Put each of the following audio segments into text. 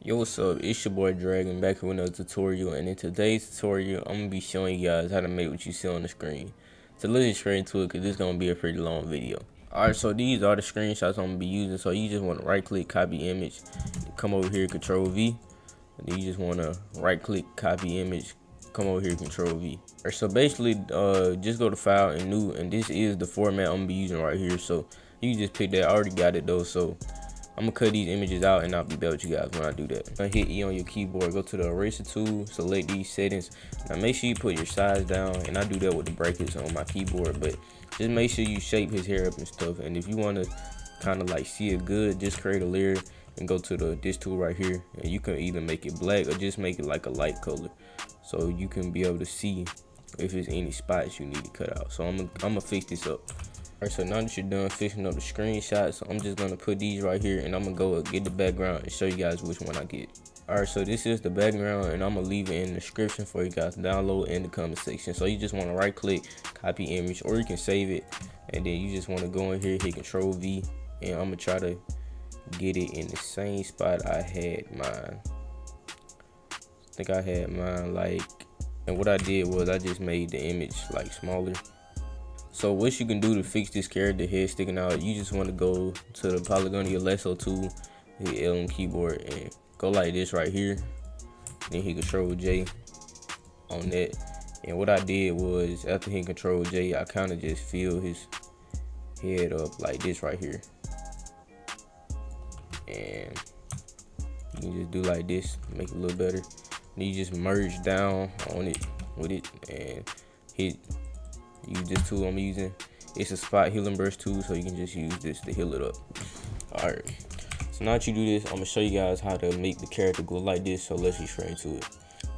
Yo, what's up? It's your boy Dragon back with another tutorial, and in today's tutorial, I'm gonna be showing you guys how to make what you see on the screen. So let's get straight into it, cause this is gonna be a pretty long video. Alright, so these are the screenshots I'm gonna be using. So you just want to right click, copy image, come over here, Control V, and then you just want to right click, copy image, come over here, Control V. Alright, so basically, just go to File and New, and this is the format I'm gonna be using right here. So you can just pick that. I already got it though, so I'm gonna cut these images out and I'll be back with you guys when I do that. Hit E on your keyboard, go to the eraser tool, select these settings. Now make sure you put your size down, and I do that with the brackets on my keyboard, but just make sure you shape his hair up and stuff. And if you want to kind of like see it good, just create a layer and go to this tool right here, and you can either make it black or just make it like a light color, so you can be able to see if there's any spots you need to cut out. So I'm gonna fix this up. Alright, so now that you're done fixing up the screenshots, I'm just gonna put these right here, and I'm gonna go get the background and show you guys which one I get. Alright, so this is the background, and I'm gonna leave it in the description for you guys to download in the comment section. So you just want to right click, copy image, or you can save it, and then you just want to go in here, hit Control V, and I'm gonna try to get it in the same spot I had mine. I think I had mine like, and what I did was I just made the image like smaller. So what you can do to fix this character head sticking out, you just want to go to the polygon of your lasso tool, hit L on keyboard, and go like this right here. Then hit Control J on that. And what I did was, after hitting Control J, I kind of just filled his head up like this right here. And you can just do like this, make it a little better. Then you just merge down on it with it and hit. Use this tool I'm using. It's a spot healing brush tool, so you can just use this to heal it up. Alright, so now that you do this, I'm gonna show you guys how to make the character go like this. So let's get straight into it.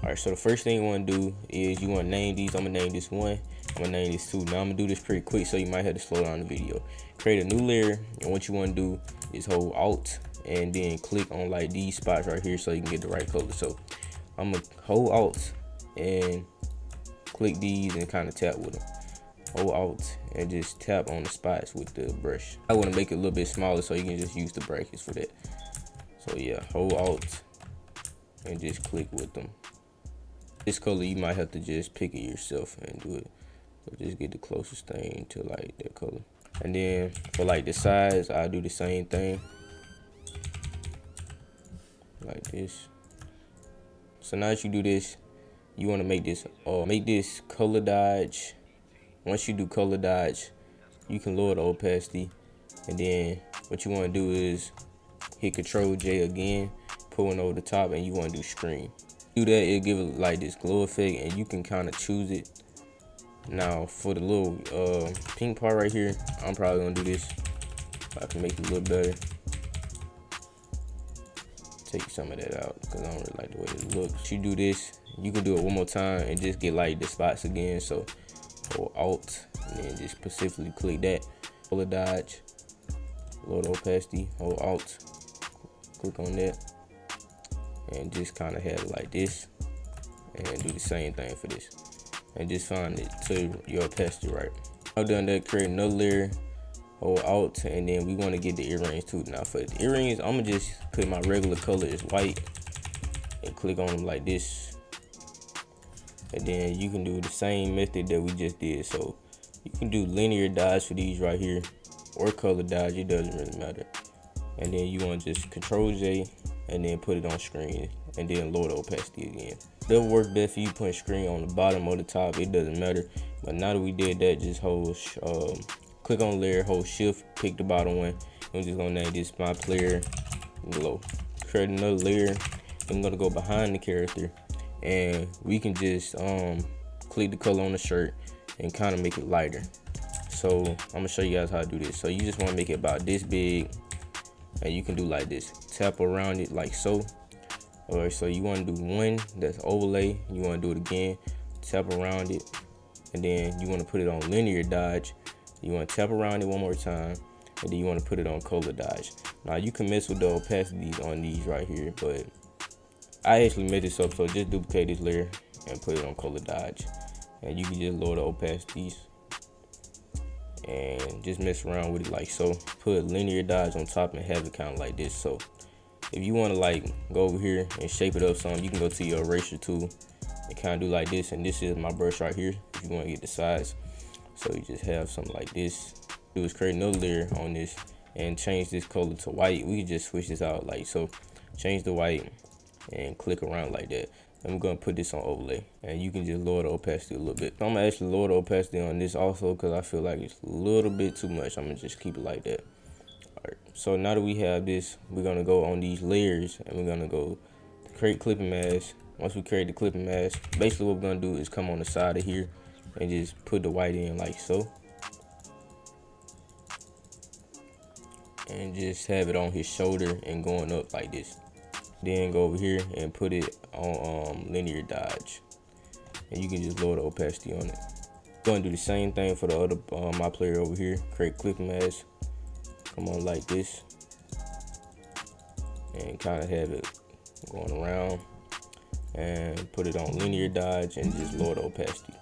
Alright, so the first thing you want to do is you want to name these. I'm gonna name this 1, I'm gonna name this 2. Now I'm gonna do this pretty quick, so you might have to slow down the video. Create a new layer, and what you want to do is hold Alt and then click on like these spots right here so you can get the right color. So I'm gonna hold Alt and click these and kind of tap with them. Hold Alt and just tap on the spots with the brush. I want to make it a little bit smaller, so you can just use the brackets for that. So yeah, hold Alt and just click with them. This color you might have to just pick it yourself and do it. So just get the closest thing to like that color. And then for like the size, I'll do the same thing. Like this. So now that you do this, you want to make this color dodge. Once you do color dodge, you can lower the opacity, and then what you want to do is hit Control J again, put one over the top, and you want to do screen. Do that, it'll give it like this glow effect, and you can kind of choose it. Now for the little pink part right here, I'm probably gonna do this. I can make it a little better. Take some of that out because I don't really like the way it looks. You do this, you can do it one more time and just get like the spots again. So hold Alt and then just specifically click that. Color dodge, lower the opacity, hold Alt, click on that, and just kind of have it like this, and do the same thing for this, and just find it to your opacity right. I've done that, create another layer, hold Alt, and then we want to get the earrings too. Now for the earrings, I'm gonna just put my regular color as white and click on them like this. And then you can do the same method that we just did. So you can do linear dodge for these right here, or color dodge, it doesn't really matter. And then you want to just Control J and then put it on screen, and then lower the opacity again. That'll work best for you putting screen on the bottom or the top, it doesn't matter. But now that we did that, just hold click on layer, hold shift, pick the bottom one. I'm just gonna name this my player glow. Create another layer. I'm gonna go behind the character, and we can just click the color on the shirt and kind of make it lighter. So I'm gonna show you guys how to do this. So you just want to make it about this big, and you can do like this, tap around it like so. Alright, so you want to do one that's overlay, you want to do it again, tap around it, and then you want to put it on linear dodge. You want to tap around it one more time, and then you want to put it on color dodge. Now you can mess with the opacities on these right here, but I actually made this up, so just duplicate this layer and put it on color dodge, and you can just lower the opacities and just mess around with it like so. Put linear dodge on top and have it kind of like this. So if you want to like go over here and shape it up some, you can go to your eraser tool and kind of do like this. And this is my brush right here if you want to get the size. So you just have something like this. Do is create another layer on this and change this color to white. We can just switch this out like so. Change the white and click around like that. And we're gonna put this on overlay, and you can just lower the opacity a little bit. So I'm gonna actually lower the opacity on this also because I feel like it's a little bit too much. I'm gonna just keep it like that. All right, so now that we have this, we're gonna go on these layers and we're gonna go to create clipping mask. Once we create the clipping mask, basically what we're gonna do is come on the side of here and just put the white in like so. And just have it on his shoulder and going up like this. Then go over here and put it on linear dodge, and you can just lower the opacity on it. Going to do the same thing for the other my player over here. Create clipping mask, come on like this, and kind of have it going around, and put it on linear dodge and just lower the opacity.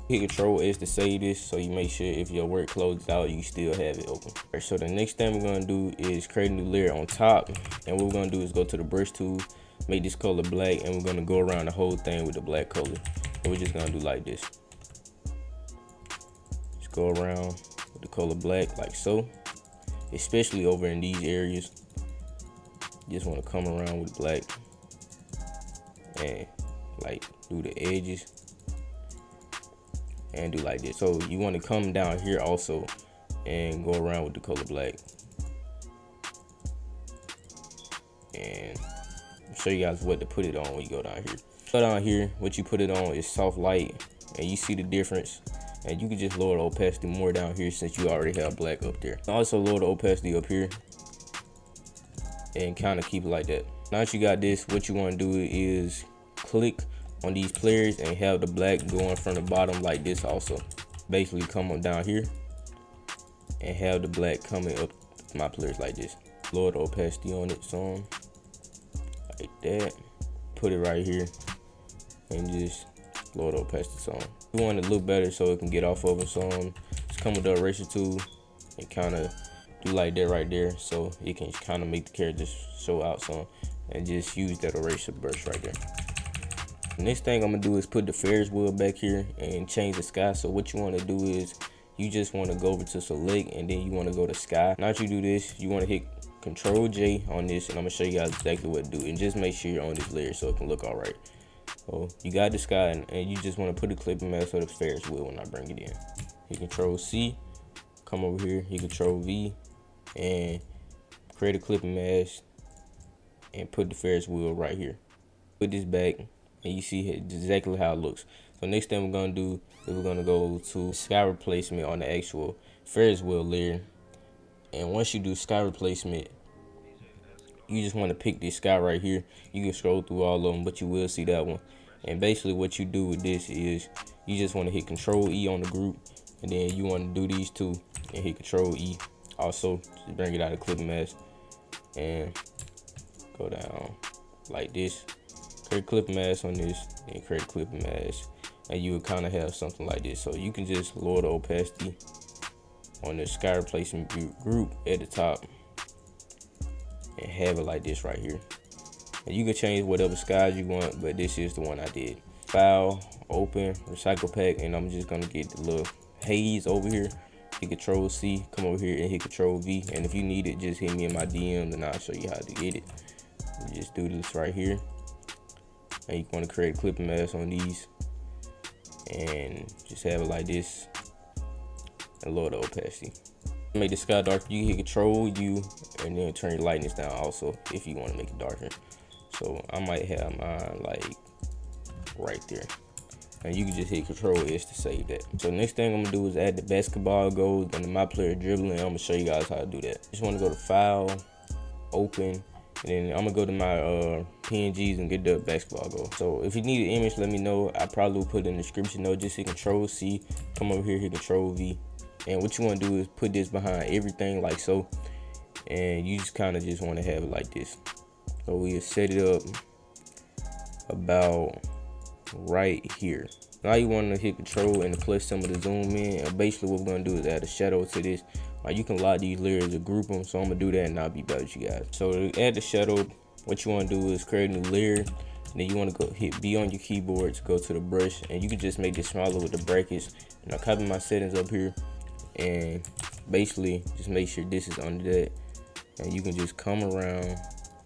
Hit Control S to save this, so you make sure if your work closes out, you still have it open. All right, so the next thing we're gonna do is create a new layer on top, and what we're gonna do is go to the brush tool, make this color black, and we're gonna go around the whole thing with the black color. And we're just gonna do like this. Just go around with the color black like so, especially over in these areas. You just want to come around with black and like do the edges. And do like this. So you want to come down here also and go around with the color black. And I'll show you guys what to put it on when you go down here. Go down here, what you put it on is soft light, and you see the difference. And you can just lower the opacity more down here since you already have black up there. Also lower the opacity up here and kind of keep it like that. Now that you got this, what you want to do is click on these players and have the black going from the bottom like this also. Basically come on down here and have the black coming up my players like this. Lower the opacity on it some like that. Put it right here and just lower the opacity some. You want it to look better so it can get off of it some. Just come with the eraser tool and kind of do like that right there so it can kind of make the character show out some, and just use that eraser brush right there. Next thing I'm gonna do is put the Ferris wheel back here and change the sky. So what you want to do is you just want to go over to select, and then you want to go to sky. Now that you do this, you want to hit Control J on this, and I'm gonna show you guys exactly what to do. And just make sure you're on this layer so it can look all right. So you got the sky, and you just want to put a clipping mask of the Ferris wheel when I bring it in. Hit Control C, come over here, hit Control V, and create a clipping mask and put the Ferris wheel right here. Put this back, and you see exactly how it looks. So next thing we're gonna do is we're gonna go to sky replacement on the actual Ferris wheel layer. And once you do sky replacement, you just want to pick this sky right here. You can scroll through all of them, but you will see that one. And basically what you do with this is you just want to hit Control E on the group, and then you want to do these two and hit Control E. Also, just bring it out of clipping mask and go down like this. Create clipping mask on this and create clipping mask, and you would kind of have something like this. So you can just lower the opacity on the sky replacement group at the top and have it like this right here. And you can change whatever skies you want, but this is the one I did. File, open, recycle pack, and I'm just gonna get the little haze over here. Hit Control C, come over here and hit Control V. And if you need it, just hit me in my DM and I'll show you how to get it. You just do this right here. And you want to create a clipping mask on these and just have it like this and lower the opacity. Make the sky darker, you can hit Control U and then turn your lightness down also if you want to make it darker. So I might have mine like right there, and you can just hit Control S to save that. So next thing I'm gonna do is add the basketball goals and the my player dribbling. I'm gonna show you guys how to do that. Just want to go to File, Open, and then I'm gonna go to my PNGs and get the basketball goal. So if you need an image, let me know. I probably will put it in the description though. Just hit Control C, come over here, hit Control V. And what you want to do is put this behind everything like so. And you just kind of just want to have it like this. So we'll set it up about right here. Now you want to hit Control and the plus symbol to zoom in. And basically what we're going to do is add a shadow to this. You can lock these layers or group them. So I'm going to do that and I'll be back with you guys. So to add the shadow, what you want to do is create a new layer, and then you want to go hit B on your keyboard to go to the brush, and you can just make this smaller with the brackets. And I'll copy my settings up here, and basically just make sure this is under that, and you can just come around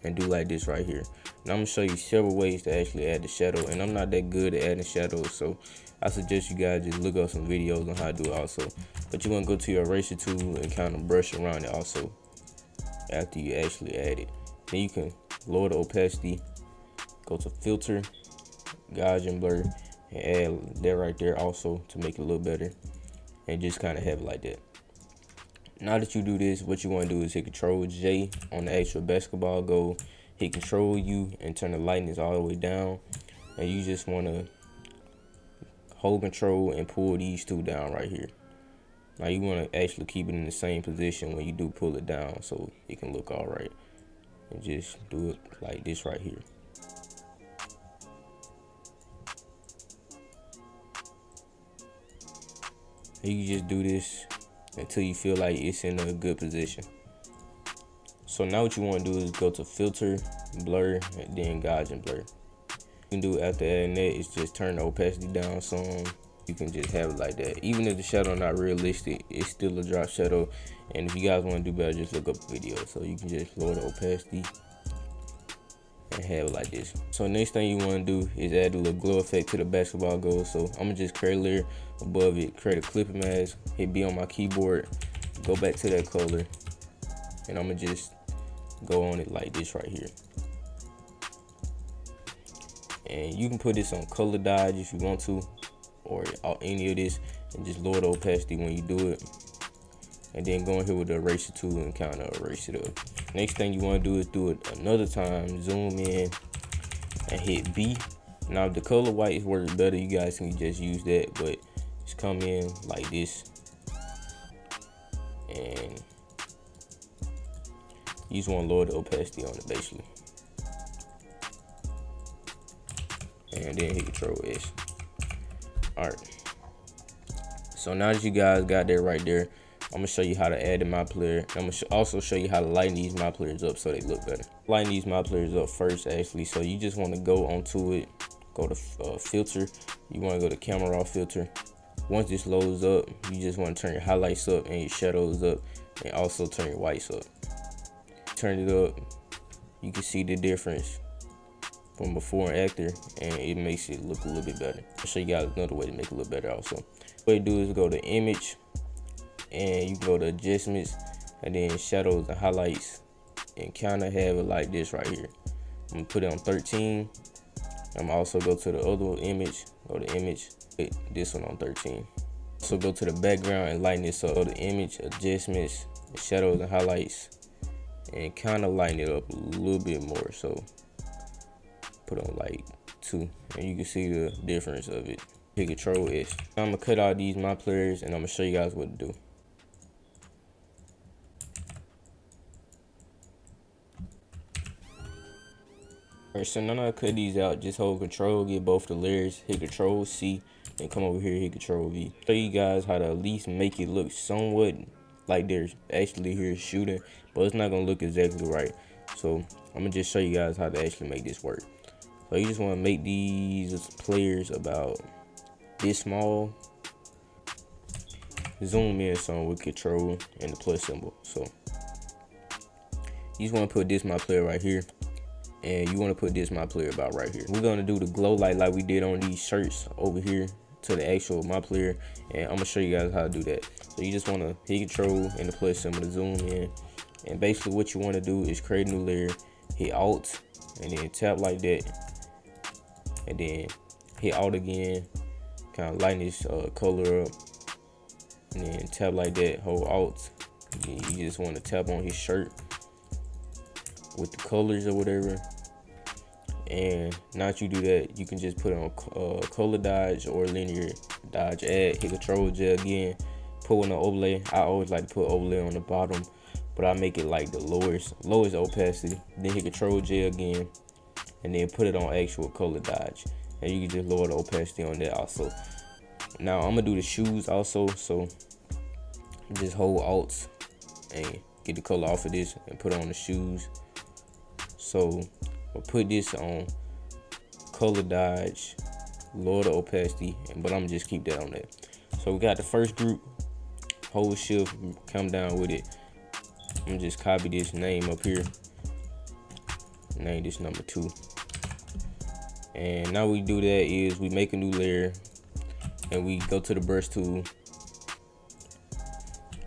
and do like this right here. And I'm gonna show you several ways to actually add the shadow, and I'm not that good at adding shadows, so I suggest you guys just look up some videos on how to do it also. But you want to go to your eraser tool and kind of brush around it also after you actually add it. Then you can lower the opacity, go to filter, Gaussian blur, and add that right there also to make it a little better, and just kind of have it like that. Now that you do this, what you want to do is hit Control J on the actual basketball goal, hit Control U and turn the lightness all the way down, and you just want to hold Control and pull these two down right here. Now you want to actually keep it in the same position when you do pull it down, so it can look all right. And just do it like this right here. And you just do this until you feel like it's in a good position. So now what you want to do is go to filter, blur, and then Gaussian blur. You can do after adding that is just turn the opacity down some. You can just have it like that. Even if the shadow not realistic, it's still a drop shadow. And if you guys want to do better, just look up a video. So you can just lower the opacity and have it like this. So next thing you want to do is add a little glow effect to the basketball goal. So I'm gonna just create a layer above it, create a clipping mask, hit B on my keyboard, go back to that color, and I'm gonna just go on it like this right here. And you can put this on color dodge if you want to, or any of this, and just lower the opacity when you do it. And then go in here with the eraser tool and kind of erase it up. Next thing you want to do is do it another time, zoom in and hit B. Now if the color white works better, you guys can just use that, but just come in like this, and you just want to lower the opacity on it basically, and then hit Control S. Alright, so now that you guys got that right there, I'm gonna show you how to add the map player. I'm gonna also show you how to lighten these map players up so they look better. Lighten these map players up first actually. So you just want to go onto it, go to filter. You want to go to camera raw filter. Once this loads up, you just want to turn your highlights up and your shadows up, and also turn your whites up. Turn it up, you can see the difference from before and after, and it makes it look a little bit better. I'll show you guys another way to make it look better also. What you do is go to image, and you go to adjustments, and then shadows and highlights, and kind of have it like this right here. I'm gonna put it on 13. I'm also go to the other image, go to image, put this one on 13. So go to the background and lighten this up. Go to image, adjustments, shadows and highlights, and kind of lighten it up a little bit more. So put on like 2, and you can see the difference of it. Hit Control S. I'm gonna cut out these my players, and I'm gonna show you guys what to do. Alright, so now I cut these out, just hold Control, get both the layers, hit Control C, and come over here, hit Control V. Show you guys how to at least make it look somewhat like they're actually here shooting, but it's not gonna look exactly right. So I'm gonna just show you guys how to actually make this work. So you just want to make these players about this small. Zoom in some with Control and the plus symbol. So you just want to put this my player right here, and you want to put this my player about right here. We're gonna do the glow light like we did on these shirts over here to the actual my player, and I'm gonna show you guys how to do that. So you just want to hit Control and the plus symbol to zoom in, and basically what you want to do is create a new layer, hit Alt, and then tap like that, and then hit Alt again, kind of lighten this color up, and then tap like that, hold Alt, and then you just want to tap on his shirt with the colors or whatever. And now that you do that, you can just put on color dodge or linear dodge, add, hit Control J again, put on the overlay. I always like to put overlay on the bottom, but I make it like the lowest opacity. Then hit Control J again, and then put it on actual color dodge, and you can just lower the opacity on that also. Now I'm gonna do the shoes also, so just hold Alt and get the color off of this and put on the shoes. So I'll put this on color dodge, lower the opacity, but I'm gonna just keep that on there. So we got the first group, hold shift, come down with it. I'm gonna just copy this name up here, name this number 2. And now we do that is we make a new layer and we go to the brush tool.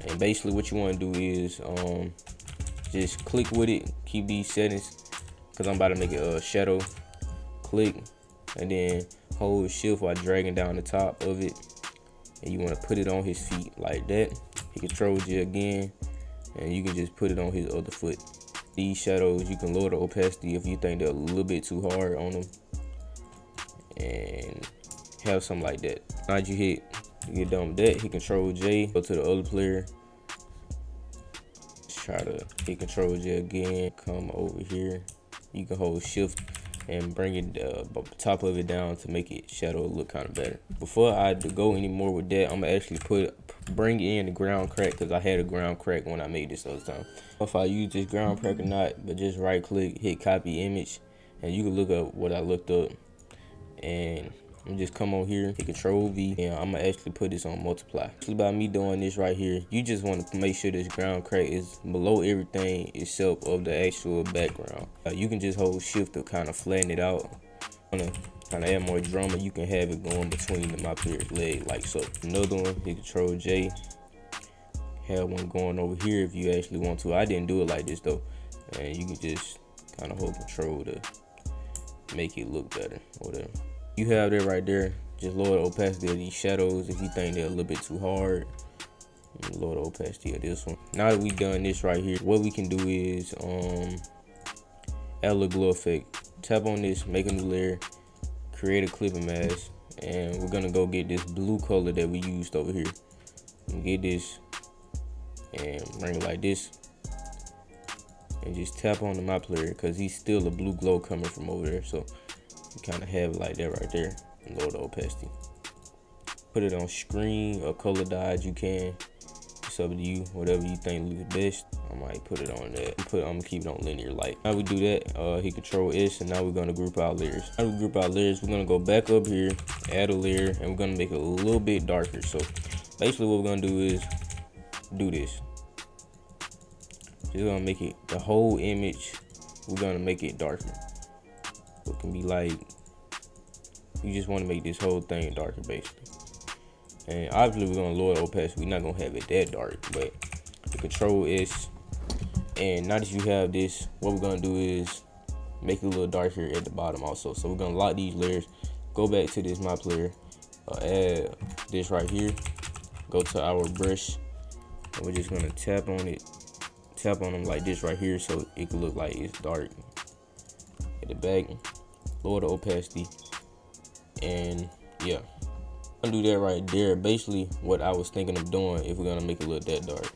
And basically what you want to do is just click with it, keep these settings, because I'm about to make a shadow. Click and then hold shift while dragging down the top of it, and you want to put it on his feet like that. Hit Control J again, and you can just put it on his other foot. These shadows, you can lower the opacity if you think they're a little bit too hard on them, and have something like that. Now you get done with that, hit Control J, go to the other player, try to hit Control J again, come over here. You can hold shift and bring it the top of it down to make it shadow look kind of better. Before I go any more with that, I'm gonna actually bring in the ground crack, because I had a ground crack when I made this other time. If I use this ground crack or not, but just right click, hit copy image, and you can look up what I looked up. And I'm just come on here, hit Control V, and I'm gonna actually put this on multiply. Actually, by me doing this right here, you just want to make sure this ground crack is below everything except of the actual background. You can just hold shift to kind of flatten it out. Wanna kind of add more drama, you can have it going between my player's leg like so. Another one, hit Control J, have one going over here if you actually want to. I didn't do it like this though, and you can just kind of hold Control to make it look better or whatever. You have that right there. Just lower the opacity of these shadows if you think they're a little bit too hard. Lower the opacity of this one. Now that we've done this right here, what we can do is add a little glow effect. Tap on this, make a new layer, create a clipping mask, and we're gonna go get this blue color that we used over here. Get this and bring it like this, and just tap on the my player, because he's still a blue glow coming from over there. So you kind of have it like that right there, and lower the opacity. Put it on screen or color dodge, you can. It's up to you, whatever you think looks best. I might put it on that. I'm gonna keep it on linear light. Now we do that, hit Control S, and now we're gonna group our layers. Now we group our layers, we're gonna go back up here, add a layer, and we're gonna make it a little bit darker. So basically what we're gonna do is do this. Just gonna make it the whole image, we're gonna make it darker. So it can be like, you just want to make this whole thing darker basically. And obviously we're gonna lower the opacity. We're not gonna have it that dark, but the Control S. And now that you have this, what we're gonna do is make it a little darker at the bottom also. So we're gonna lock these layers, go back to this my player, add this right here, go to our brush, and we're just gonna tap on it, tap on them like this right here, so it can look like it's dark at the back. Lower the opacity, and yeah, I'm gonna do that right there. Basically what I was thinking of doing, if we're gonna make it look that dark,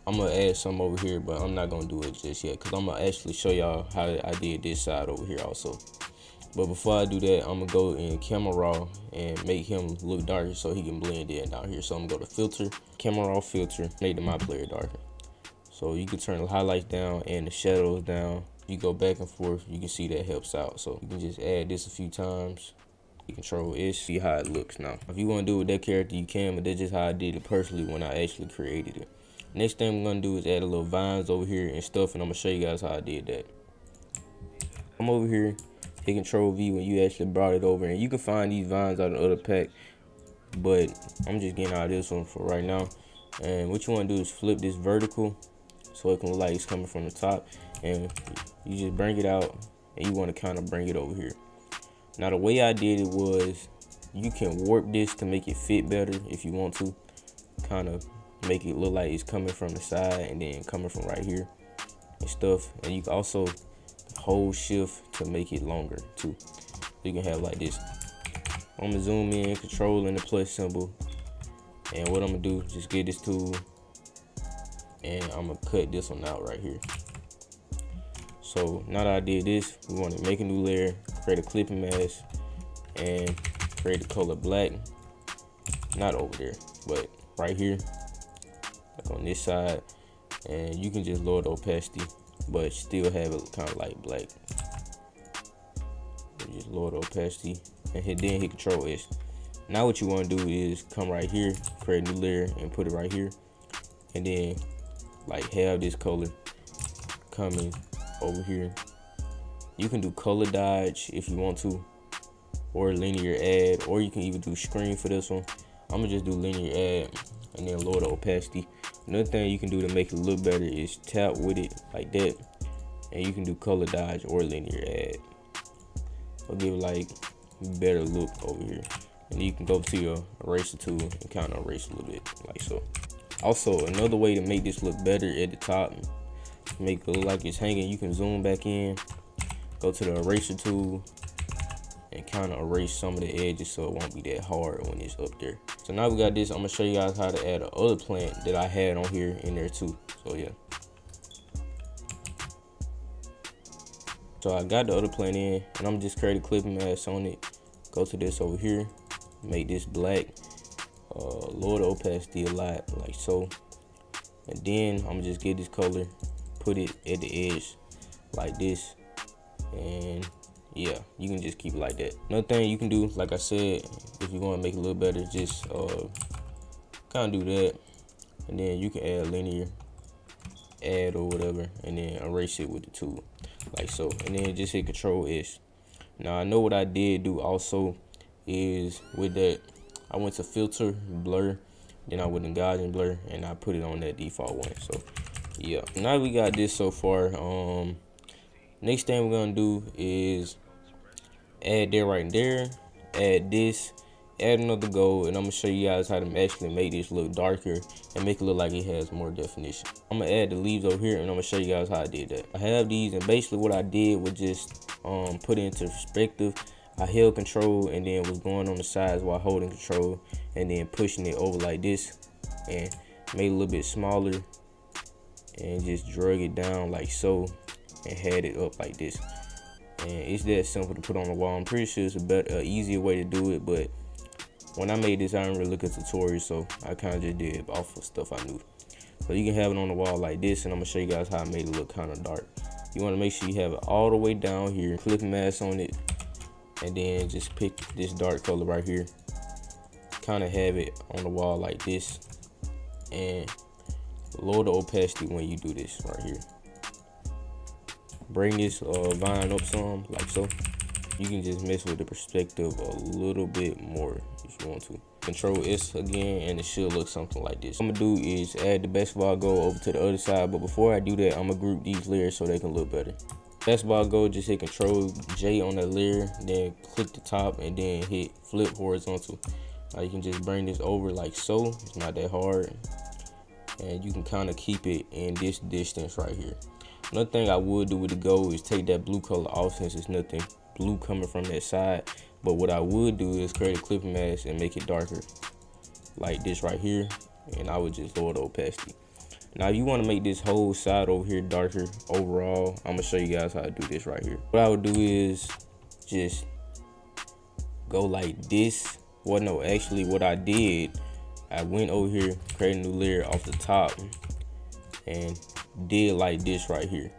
I'm gonna add some over here, but I'm not gonna do it just yet, because I'm gonna actually show y'all how I did this side over here also. But before I do that, I'm gonna go in camera raw and make him look darker so he can blend in down here. So I'm gonna go to filter, camera raw filter, make the my player darker. So you can turn the highlights down and the shadows down. You go back and forth, you can see that helps out. So you can just add this a few times. You Control S, see how it looks now. If you want to do it with that character, you can, but that's just how I did it personally when I actually created it. Next thing I'm gonna do is add a little vines over here and stuff, and I'm gonna show you guys how I did that. I'm over here, hit Control V when you actually brought it over, and you can find these vines out of the other pack, but I'm just getting out of this one for right now. And what you want to do is flip this vertical so it can look like it's coming from the top, and you just bring it out, and you want to kind of bring it over here. Now the way I did it was, you can warp this to make it fit better if you want to, kind of make it look like it's coming from the side and then coming from right here and stuff. And you can also hold shift to make it longer too, so you can have like this. I'm gonna zoom in, control and the plus symbol, and what I'm gonna do, just get this tool and I'm gonna cut this one out right here. So now that I did this, we want to make a new layer, create a clipping mask, and create the color black. Not over there, but right here, like on this side. And you can just lower the opacity but still have it kind of like black. Just lower the opacity and then hit Control S. Now what you want to do is come right here, create a new layer and put it right here, and then like have this color coming over here. You can do color dodge if you want to, or linear add, or you can even do screen for this one. I'm gonna just do linear add and then lower the opacity. Another thing you can do to make it look better is tap with it like that, and you can do color dodge or linear add. It'll give it like better look over here. And you can go to your eraser tool and kind of erase a little bit like so. Also, another way to make this look better at the top, make it look like it's hanging, you can zoom back in, go to the eraser tool and kind of erase some of the edges so it won't be that hard when it's up there. So now we got this. I'm gonna show you guys how to add a other plant that I had on here in there too. So yeah. So I got the other plant in, and I'm just create a clipping mask on it. Go to this over here, make this black, lower the opacity a lot like so, and then I'm gonna just get this color, put it at the edge like this, and yeah, you can just keep it like that. Another thing you can do, like I said, if you want to make it a little better, just kind of do that, and then you can add linear add or whatever, and then erase it with the tool like so, and then just hit Control S. Now I know what I did do also is with that, I went to filter, blur, then I went to Gaussian blur, and I put it on that default one. So yeah, now we got this so far. Next thing we're gonna do is add that right there, add this, add another gold, and I'm gonna show you guys how to actually make this look darker and make it look like it has more definition. I'm gonna add the leaves over here, and I'm gonna show you guys how I did that. I have these, and basically what I did was just put it into perspective. I held Control and then was going on the sides while holding Control, and then pushing it over like this, and made it a little bit smaller, and just drug it down like so, and had it up like this. And it's that simple to put on the wall. I'm pretty sure it's a better, easier way to do it, but when I made this, I didn't really look at tutorials, so I kind of just did it off of stuff I knew. So you can have it on the wall like this, and I'm gonna show you guys how I made it look kind of dark. You want to make sure you have it all the way down here, clip mask on it, and then just pick this dark color right here, kind of have it on the wall like this, and lower the opacity when you do this right here. Bring this vine up some like so. You can just mess with the perspective a little bit more if you want to. Control S again, and it should look something like this. What I'm gonna do is add the basketball goal over to the other side, but before I do that, I'm gonna group these layers so they can look better. Basketball goal, just hit Control J on that layer, then click the top, and then hit flip horizontal. Now you can just bring this over like so. It's not that hard, and you can kind of keep it in this distance right here. Another thing I would do with the gold is take that blue color off, since it's nothing blue coming from that side. But what I would do is create a clipping mask and make it darker like this right here, and I would just lower the opacity. Now if you want to make this whole side over here darker overall, I'm gonna show you guys how to do this right here. What I would do is just go like this. Well, no, actually what I did, I went over here, created a new layer off the top, and did like this right here.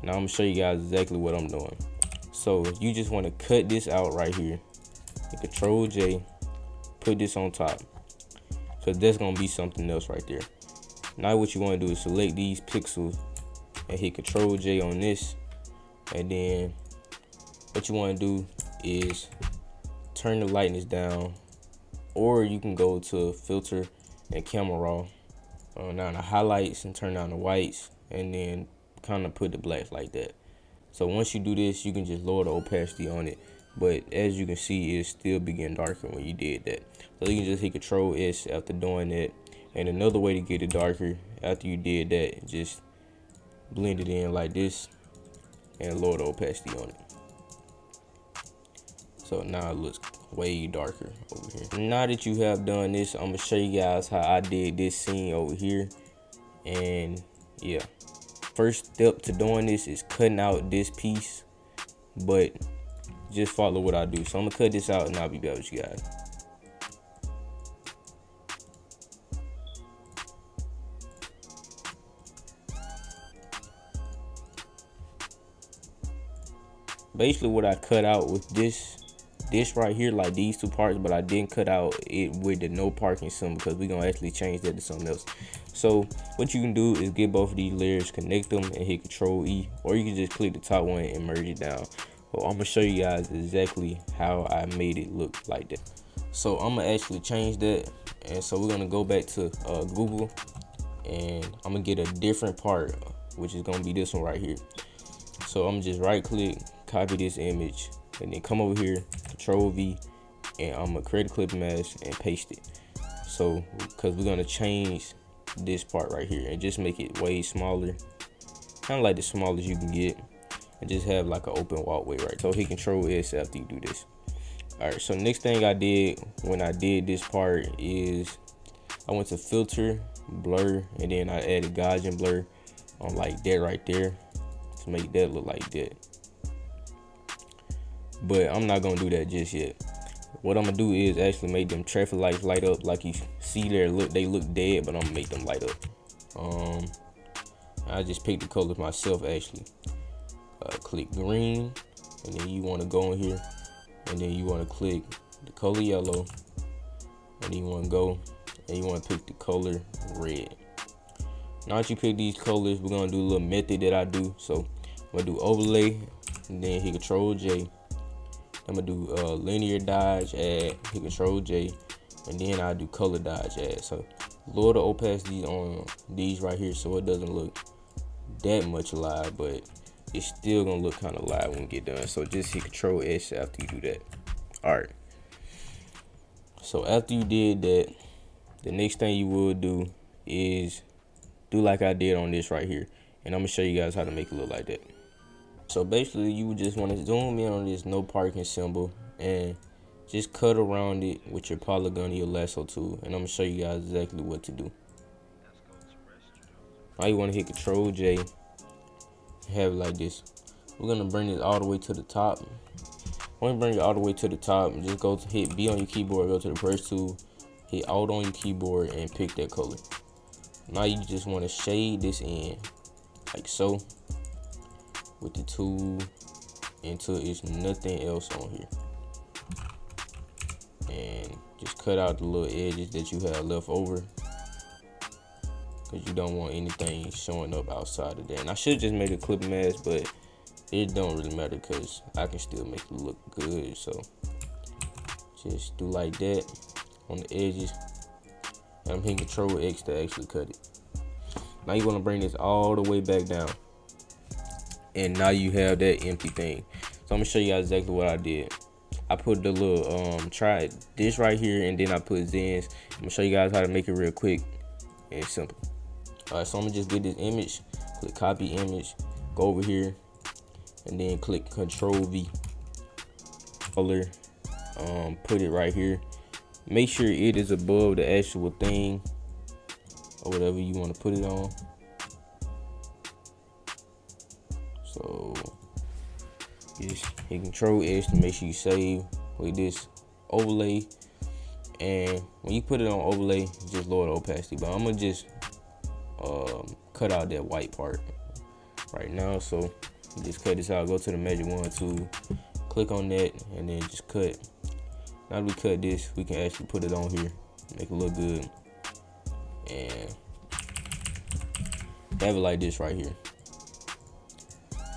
Now I'm gonna show you guys exactly what I'm doing. So you just want to cut this out right here, hit Control J, put this on top, so that's gonna be something else right there. Now what you want to do is select these pixels and hit Control J on this, and then what you want to do is turn the lightness down, or you can go to filter and camera raw, down the highlights and turn down the whites, and then kind of put the blacks like that. So once you do this, you can just lower the opacity on it, but as you can see, it's still begin darker when you did that. So you can just hit Control S after doing that. And another way to get it darker after you did that, just blend it in like this and lower the opacity on it. So now it looks way darker over here. Now that you have done this, I'm gonna show you guys how I did this scene over here. And yeah, first step to doing this is cutting out this piece, but just follow what I do. So I'm gonna cut this out and I'll be back with you guys. basically what I cut out with this right here, like these two parts, but I didn't cut out it with the no parking symbol because we're gonna actually change that to something else. So what you can do is get both of these layers, connect them, and hit Control E, or you can just click the top one and merge it down. Well, I'm gonna show you guys exactly how I made it look like that. So I'm gonna actually change that, and so we're gonna go back to Google, and I'm gonna get a different part, which is gonna be this one right here. So I'm gonna just right click, copy this image, and then come over here, Control V, and I'm gonna create a clip mask and paste it. So because we're gonna change this part right here and just make it way smaller, kind of like the smallest you can get, and just have like an open walkway, right? So hit Control S after you do this. All right, so next thing I did when I did this part is I went to filter, blur, and then I added Gaussian blur on like that right there to make that look like that. But I'm not gonna do that just yet. What I'm gonna do is actually make them traffic lights light up like you see there. They look dead, but I'm gonna make them light up. I just picked the colors myself actually. Click green, and then you want to go in here, and then you want to click the color yellow, and then you want to go and you want to pick the color red. Now that you pick these colors, we're gonna do a little method that I do. So I'm gonna do overlay, and then hit Control J. I'm gonna do linear dodge, add, hit Control J, and then I do color dodge, add. So lower the opacity on these right here so it doesn't look that much live, but it's still gonna look kind of live when we get done. So just hit Control S after you do that. All right. So after you did that, the next thing you will do is do like I did on this right here, and I'm gonna show you guys how to make it look like that. So basically, you would just want to zoom in on this no parking symbol and just cut around it with your polygon or your lasso tool, and I'm gonna show you guys exactly what to do. Now you want to hit Control J, have it like this. We're gonna bring it all the way to the top. When you bring it all the way to the top, just go to hit B on your keyboard, go to the brush tool, hit Alt on your keyboard, and pick that color. Now you just want to shade this in like so with the tool until it's nothing else on here, and just cut out the little edges that you have left over because you don't want anything showing up outside of there. And I should just make a clip mask, but it don't really matter because I can still make it look good. So just do like that on the edges, and I'm hitting Control X to actually cut it. Now you want to bring this all the way back down, and now you have that empty thing. So I'm gonna show you guys exactly what I did. I put the little try this right here, and then I put Zens. I'm gonna show you guys how to make it real quick and simple. All right, so I'm gonna just get this image, click copy image, go over here, and then click Control V, color, put it right here. Make sure it is above the actual thing or whatever you want to put it on. So just hit Control S to make sure you save with this overlay, and when you put it on overlay, just lower the opacity. But I'm gonna just cut out that white part right now. So you just cut this out, go to the Magic Wand tool, click on that, and then just cut. Now that we cut this, we can actually put it on here, make it look good, and have it like this right here.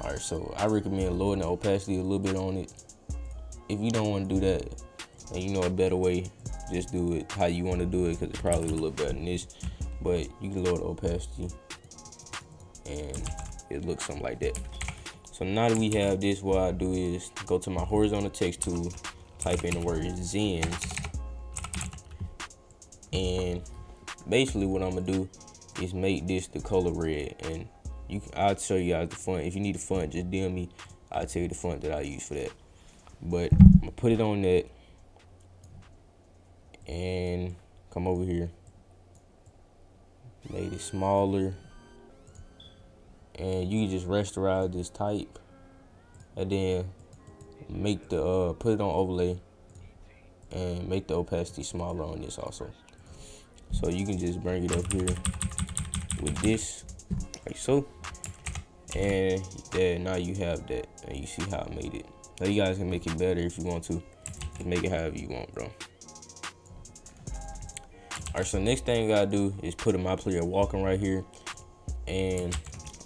All right, so I recommend lowering the opacity a little bit on it. If you don't want to do that, and you know a better way, just do it how you want to do it, because it probably will look better than this. But you can lower the opacity, and it looks something like that. So now that we have this, what I do is go to my horizontal text tool, type in the word Zens, and basically what I'm gonna do is make this the color red. And I'll show you guys the font. If you need the font, just DM me. I'll tell you the font that I use for that. But I'm gonna put it on that and come over here, make it smaller, and you can just rasterize this type, and then make the put it on overlay and make the opacity smaller on this also. So you can just bring it up here with this like so, And yeah, now you have that, and you see how I made it. Now you guys can make it better if you want to. Just make it however you want, bro. Alright, so next thing I gotta do is put a my player walking right here, and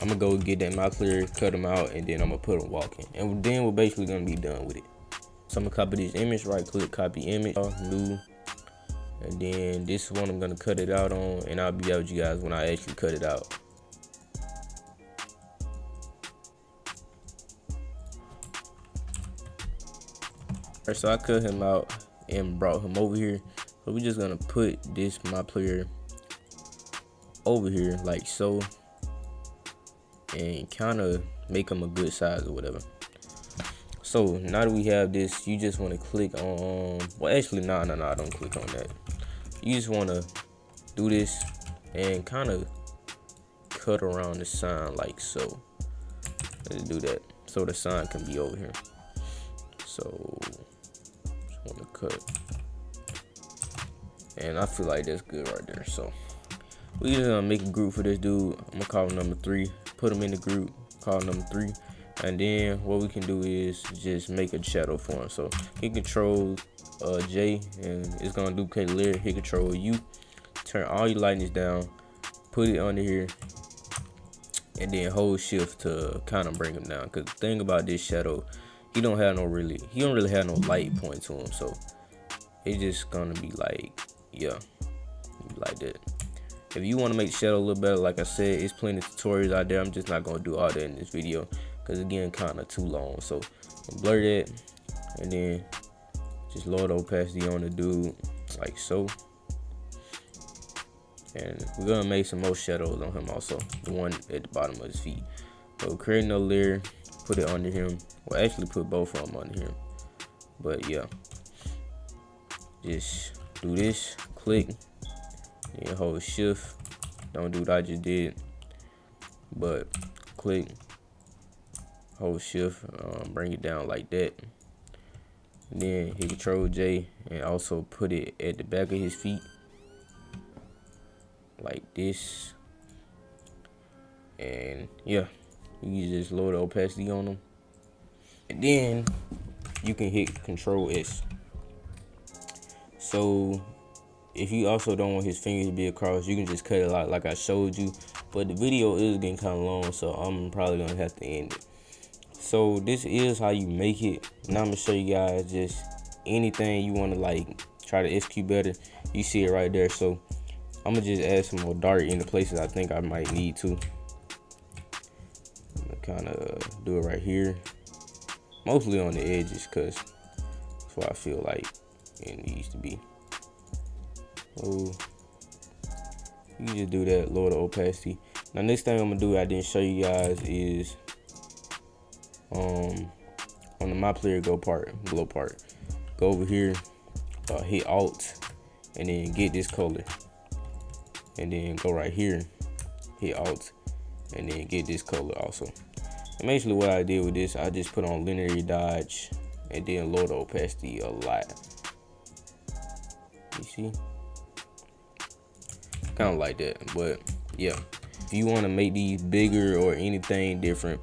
I'm gonna go get that my player, cut him out, and then I'm gonna put him walking, and then we're basically gonna be done with it. So I'm gonna copy this image, right click, copy image, new, and then this one I'm gonna cut it out on, and I'll be out with you guys when I actually cut it out. Alright, so I cut him out and brought him over here. So we're just gonna put this my player over here like so, and kind of make him a good size or whatever. So now that we have this, you just want to click on, well actually no, don't click on that. You just want to do this and kind of cut around the sign like so. Let's do that so the sign can be over here. So just want to cut, and I feel like that's good right there. So we just gonna make a group for this dude. I'm gonna call him number 3, put him in the group, call number 3, and then what we can do is just make a shadow for him. So hit Control J, and it's gonna duplicate layer. Hit Control U, turn all your lightness down, put it under here, and then hold Shift to kind of bring him down. Cause the thing about this shadow, he don't really have no light point to him, so it's just gonna be like, yeah, like that. If you want to make the shadow a little better, like I said, it's plenty of tutorials out there. I'm just not gonna do all that in this video because again, kind of too long. So blur that, and then just lower the opacity on the dude like so. And we're gonna make some more shadows on him also, the one at the bottom of his feet. So create another layer, put it under him. Well, actually put both of them under him. But yeah, just do this, click, and hold Shift. Don't do what I just did, but click, hold Shift, bring it down like that. And then hit Control J and also put it at the back of his feet like this. And yeah, you can just lower the opacity on them, and then you can hit Control S. So if you also don't want his fingers to be across, you can just cut it out like I showed you. But the video is getting kind of long, so I'm probably gonna have to end it. So this is how you make it. Now I'm gonna show you guys just anything you want to like try to execute better. You see it right there. So I'm gonna just add some more dark in the places I think I might need to. I'm gonna kind of do it right here, mostly on the edges, cause that's what I feel like it needs to be. Oh, you can just do that, lower the opacity. Now next thing I'm gonna do, I didn't show you guys, is on the my player glow part, go over here, hit Alt, and then get this color, and then go right here, hit Alt, and then get this color also. And basically what I did with this, I just put on linear dodge and then lower the opacity a lot. You see, kind of like that. But yeah, if you want to make these bigger or anything different,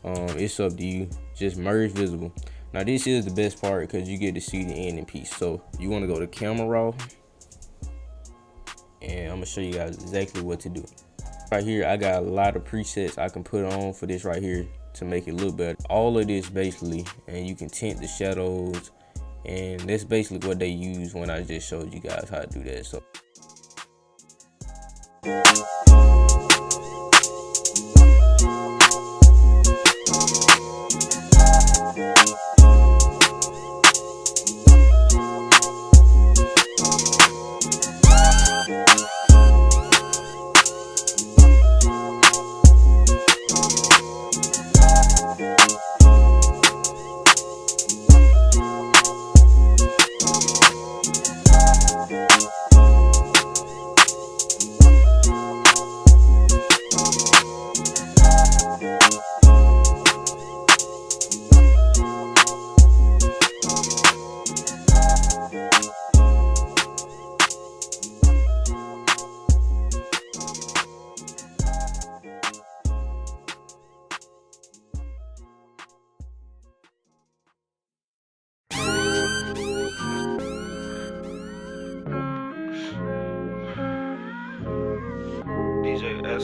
it's up to you. Just merge visible. Now this is the best part because you get to see the end in peace. So you want to go to camera raw, and I'm gonna show you guys exactly what to do. Right here I got a lot of presets I can put on for this right here to make it look better. All of this basically, and you can tint the shadows, and that's basically what they use when I just showed you guys how to do that. So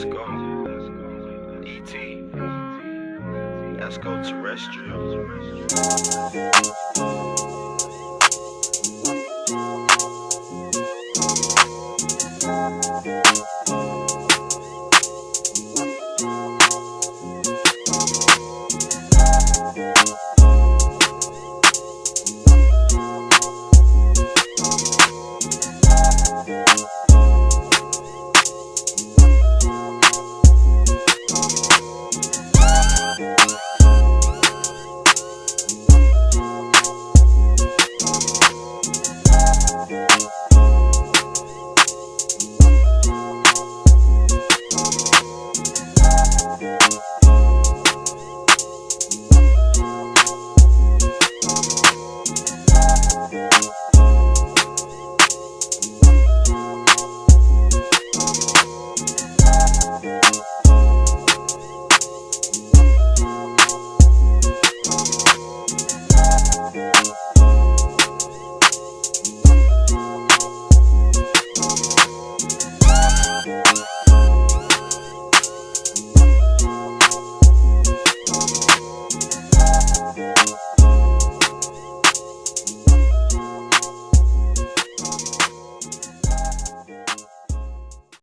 Let's go. ET. Let's go terrestrial.